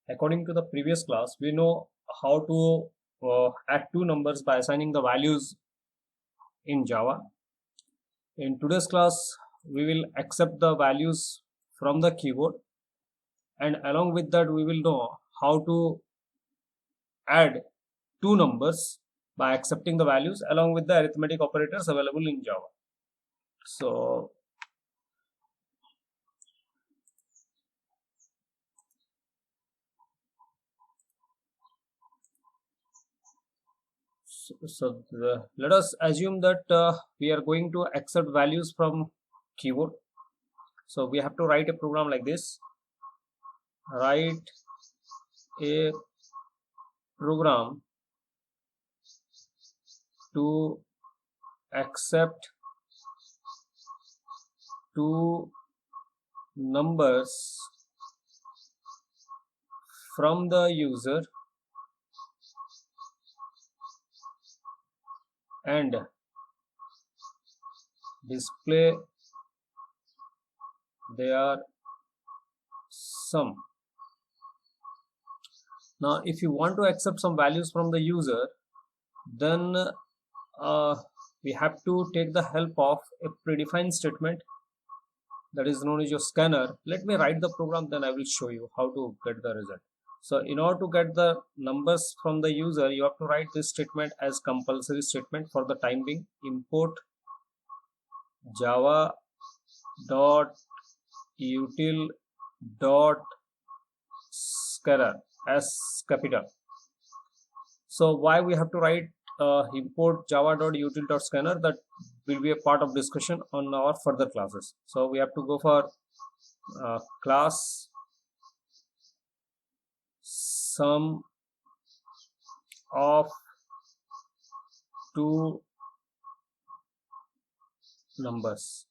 According to the previous class, we know how to add two numbers by assigning the values in Java. In today's class, we will accept the values from the keyboard, and along with that we will know how to add two numbers by accepting the values along with the arithmetic operators available in Java. So let us assume that we are going to accept values from keyboard. So we have to write a program like this. Write a program to accept two numbers from the user and display their sum. Now if you want to accept some values from the user, then we have to take the help of a predefined statement that is known as your scanner. Let me write the program, then I will show you how to get the result. So in order to get the numbers from the user, you have to write this statement as compulsory statement for the time being. Import java dot util dot scanner as capital. So why we have to write import java.util.scanner, that will be a part of discussion on our further classes. So we have to go for class sum of two numbers.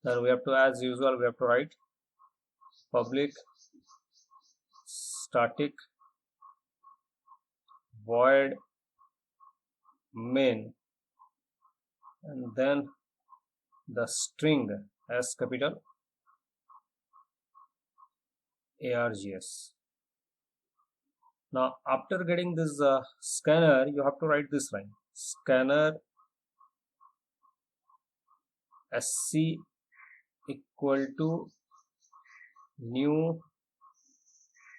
Then we have to, as usual, we have to write public static void main and then the string as capital args. Now after getting this scanner, you have to write this line: scanner sc equal to new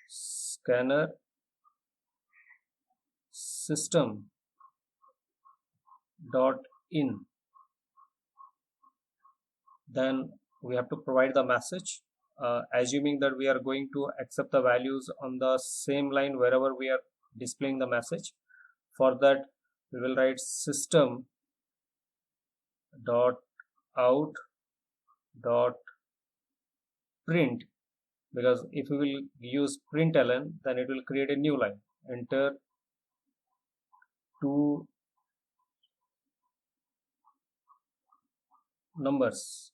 scanner system dot in. Then we have to provide the message, assuming that we are going to accept the values on the same line wherever we are displaying the message. For that we will write system dot out dot print, because if we will use println, then it will create a new line. Enter two numbers.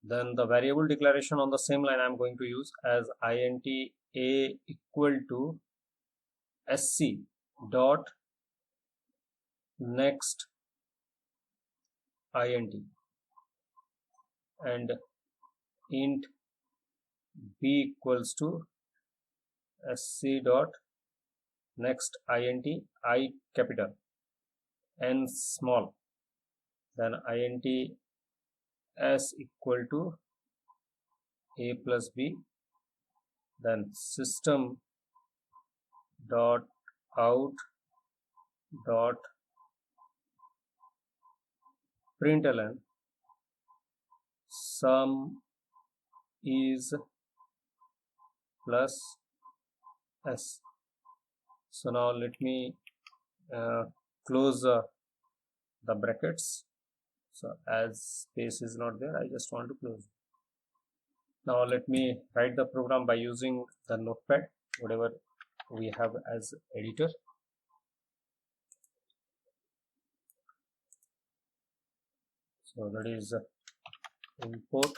Then the variable declaration on the same line I am going to use as int a equal to sc dot next int and int b equals to sc dot next int, I capital, n small, then int s equal to a plus b, then system dot out dot println sum is plus s. So now let me close the brackets. So as space is not there, I just want to close. Now let me write the program by using the notepad, whatever we have as editor. So that is import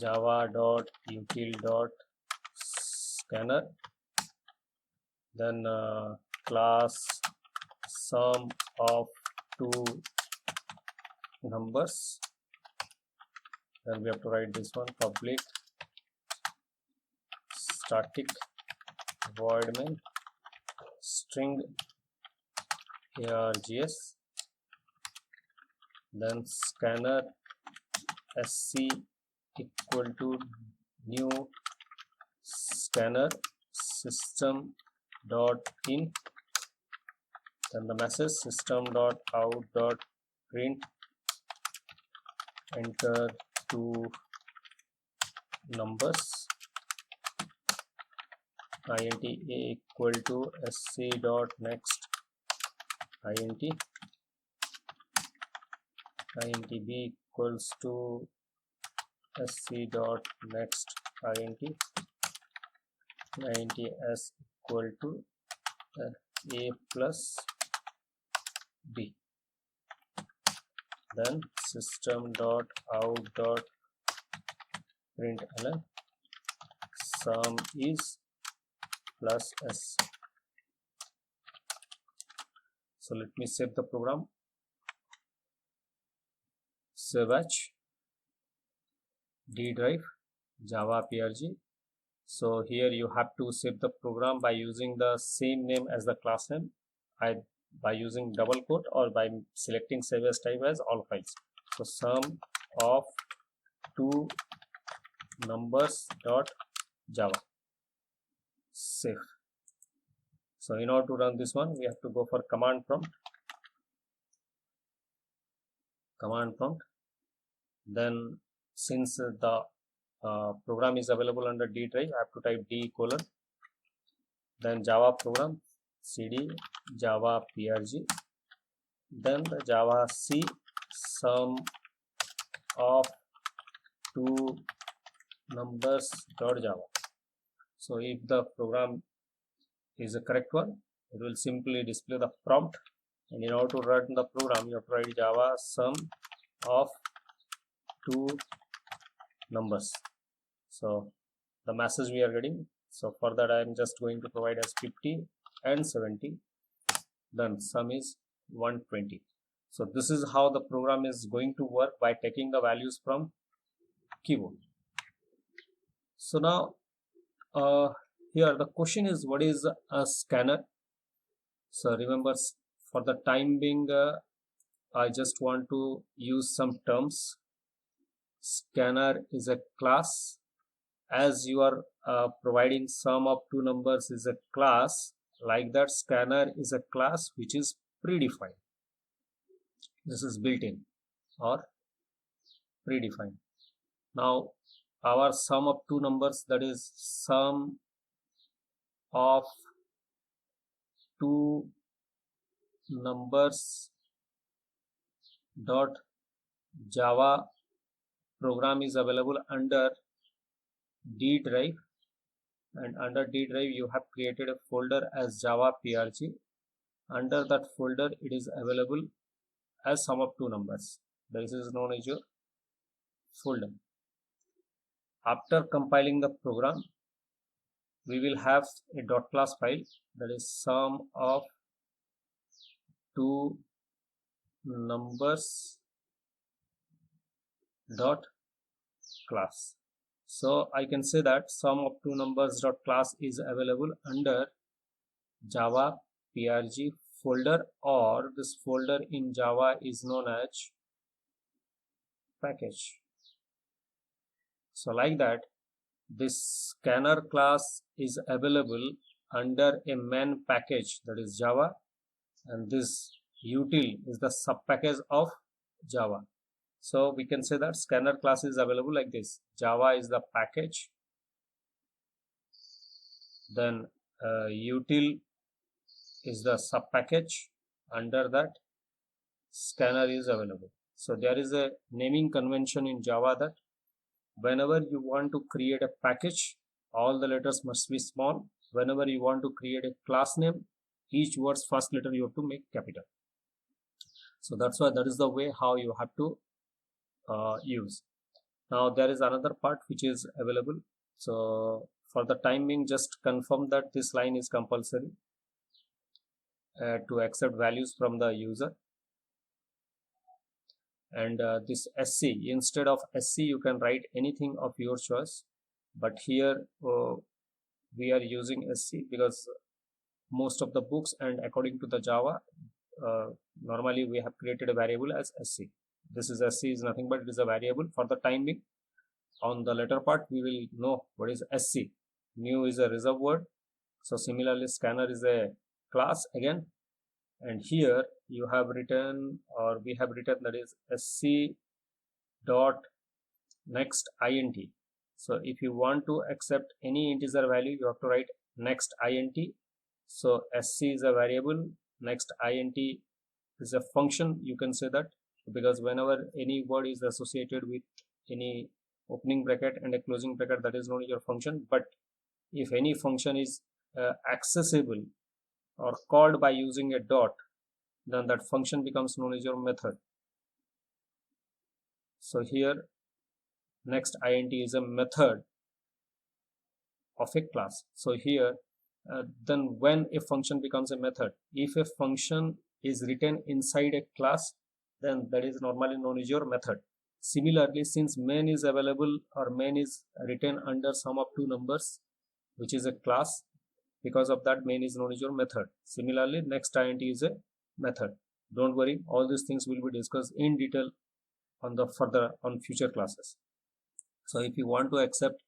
java.util.scanner, then class sum of two numbers. Then we have to write this one, public static void main string args, then scanner sc equal to new scanner system dot in, then the message system dot out dot print enter two numbers, int a equal to sc dot next int b equals to sc dot next int s equal to a plus b, then system dot out dot println sum is plus s. So let me save the program, save as D drive Java PRG. So here you have to save the program by using the same name as the class name, by using double quote or by selecting save as type as all files. So sum of two numbers dot java, save. So in order to run this one, we have to go for command prompt. Then since the program is available under D drive, I have to type D colon, then Java program cd Java PRG, then the Java C sum of two numbers dot Java. So if the program is a correct one, it will simply display the prompt, and in order to run the program, you have to write Java sum of two numbers. So the message we are getting, so for that I am just going to provide as 50 and 70, then sum is 120. So this is how the program is going to work by taking the values from keyboard. So now here the question is, what is a scanner? So remember, for the time being I just want to use some terms. Scanner is a class. As you are providing sum of two numbers is a class, like that scanner is a class which is predefined. This is built in or predefined. Now our sum of two numbers, that is sum of two numbers dot Java program is available under D drive, and under D drive you have created a folder as Java PRG. Under that folder it is available as sum of two numbers. This is known as your folder. After compiling the program, we will have a dot class file, that is sum of two numbers dot class. So I can say that sum of two numbers dot class is available under Java PRG folder, or this folder in Java is known as package. So like that, this scanner class is available under a main package, that is Java, and this util is the sub package of Java. So we can say that scanner class is available like this. Java is the package, then util is the sub package, under that scanner is available. So there is a naming convention in Java that whenever you want to create a package, all the letters must be small. Whenever you want to create a class name, each word's first letter you have to make capital. So that's why that is the way how you have to use. Now there is another part which is available. So for the time being, just confirm that this line is compulsory to accept values from the user. and this SC, instead of SC you can write anything of your choice, but here we are using SC because most of the books and according to the Java normally we have created a variable as SC. This is SC is nothing but it is a variable. For the time being, on the later part we will know what is SC. New is a reserved word, so similarly scanner is a class again, and here you have written, or we have written, that is SC dot next int. So if you want to accept any integer value, you have to write next int. So SC is a variable, next int is a function, you can say that, because whenever any word is associated with any opening bracket and a closing bracket, that is known as your function. But if any function is accessible or called by using a dot, then that function becomes known as your method. So here next int is a method of a class. So here then when a function becomes a method, if a function is written inside a class, then that is normally known as your method. Similarly, since main is available or main is written under sum of two numbers, which is a class, because of that main is known as your method. Similarly, next int is a method. Don't worry, all these things will be discussed in detail on the further on future classes. So if you want to accept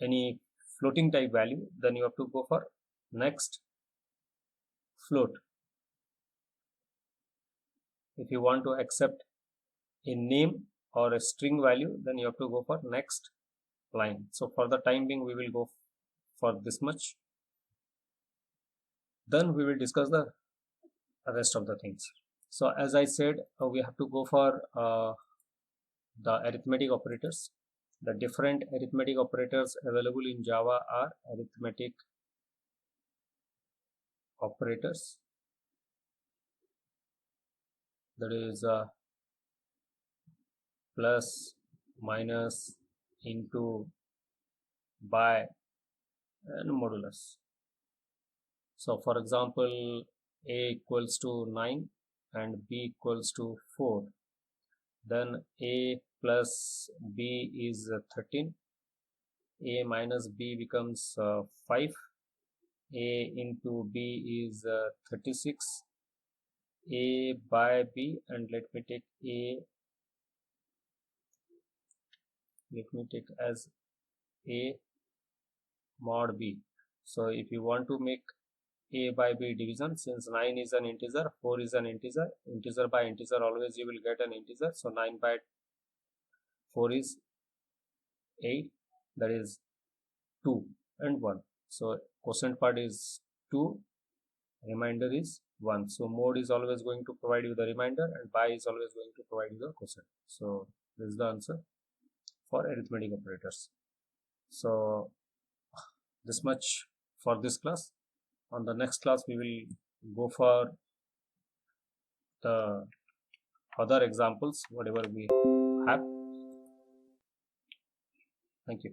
any floating type value, then you have to go for next float. If you want to accept a name or a string value, then you have to go for next line. So for the time being we will go for this much, then we will discuss the rest of the things. So as I said, we have to go for the arithmetic operators. The different arithmetic operators available in Java are arithmetic operators, that is plus, minus, into, by, and modulus. So for example, a equals to 9 and b equals to 4, then a plus b is 13, a minus b becomes 5, a into b is 36, a by b, and let me take as a mod b. So if you want to make a by b division, since 9 is an integer, 4 is an integer, integer by integer always you will get an integer. So 9 by 4 is 8, that is 2 and 1. So quotient part is 2, remainder is 1. So mod is always going to provide you the remainder and by is always going to provide you the quotient. So this is the answer for arithmetic operators. So this much for this class. On the next class we will go for the other examples, whatever we have. Thank you.